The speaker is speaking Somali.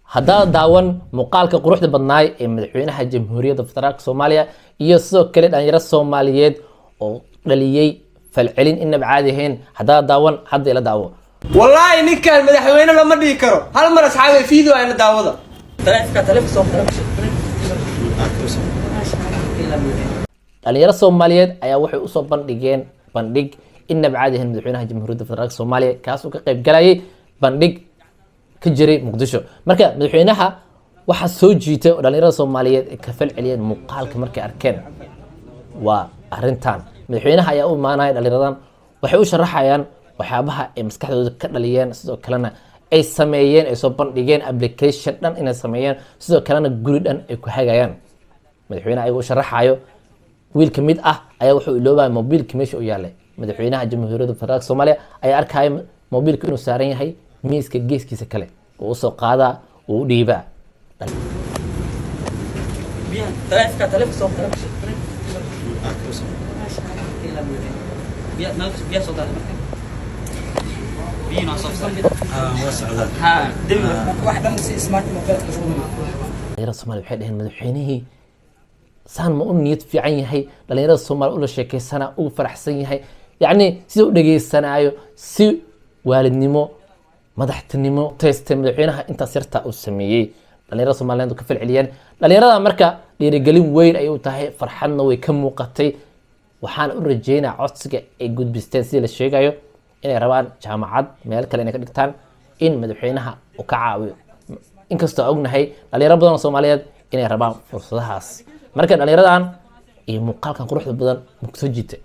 هذا داون مقالك قروح بدناي مدحوينها جمهورية فدرالك سوماليا iyo sidoo kale dhalinyaro Soomaaliyeed oo dhaliyay falcelin in bacaadiheen hada daawan hadda ila daawo wallahi ninkan madaxweyne lama dhigi karo hal mar asxaabay fiido ayna daawada taleefka soo dhalinyaro Soomaaliyeed ayaa waxay u soo bandhig in bacaadiheen madaxweynaha jamhuuriyadda federaalka Soomaaliya kaas oo ka qayb galayay bandhig ka jiray Muqdisho marka madaxweynaha waxa soo jiitay dhalinyarada Soomaaliyeed ee ka falceliyeen muuqaalka markay arkeen waa arintan madaxweynaha ayaa u maanay dhalinyaradan waxay u sharaxayaan waxyaabaha ay maskaxdooda ka dhaliyeen sidoo kalena ay sameeyeen ay soo bandhigeen application dhan inay sameeyeen sidoo kalena guri dhan ay ku hagayaan madaxweynaha ayagu sharaxayo wiil kamid ah ayaa wuxuu iloobay mobilka meesha u yaalay madaxweynaha jamhuuriyadda federaalka Soomaaliya ayaa arkay mobilka inuu saaran yahay miiska geeskiisa kale oo soo qaada oo dhiiba bien taleefka soo bien soo daal bien soo socda ha dib wax dhan si smart mobile dhalinyarada Soomaaliya waxay dhaheen madaxweynihii saan ma u niyad fiican yahay dhalinyarada Soomaaliya u la sheekeysana ugu faraxsan yahay yacni sida u dhageysanayo si waalidnimo madaxtinimo taystay madaxweynaha intaas yarta uu sameeyay dhalinyarada Soomaaliyeed ka falceliyeen dhalinyarada marka dhiirigelin weyn ay u tahay farxadna way ka muuqatay waxaan u rajeynayaa codsiga ay gudbisteen sida la sheegayo inay rabaan jaamacad meel kale inay ka dhigtaan in madaxweynaha uu ka caawiyo inkastoo ognahay dhalinyaro badan oo Soomaaliyeed inay rabaan fursadahaas marka dhalinyaradan iyo muuqaalkan quruxda badan mugso jiitay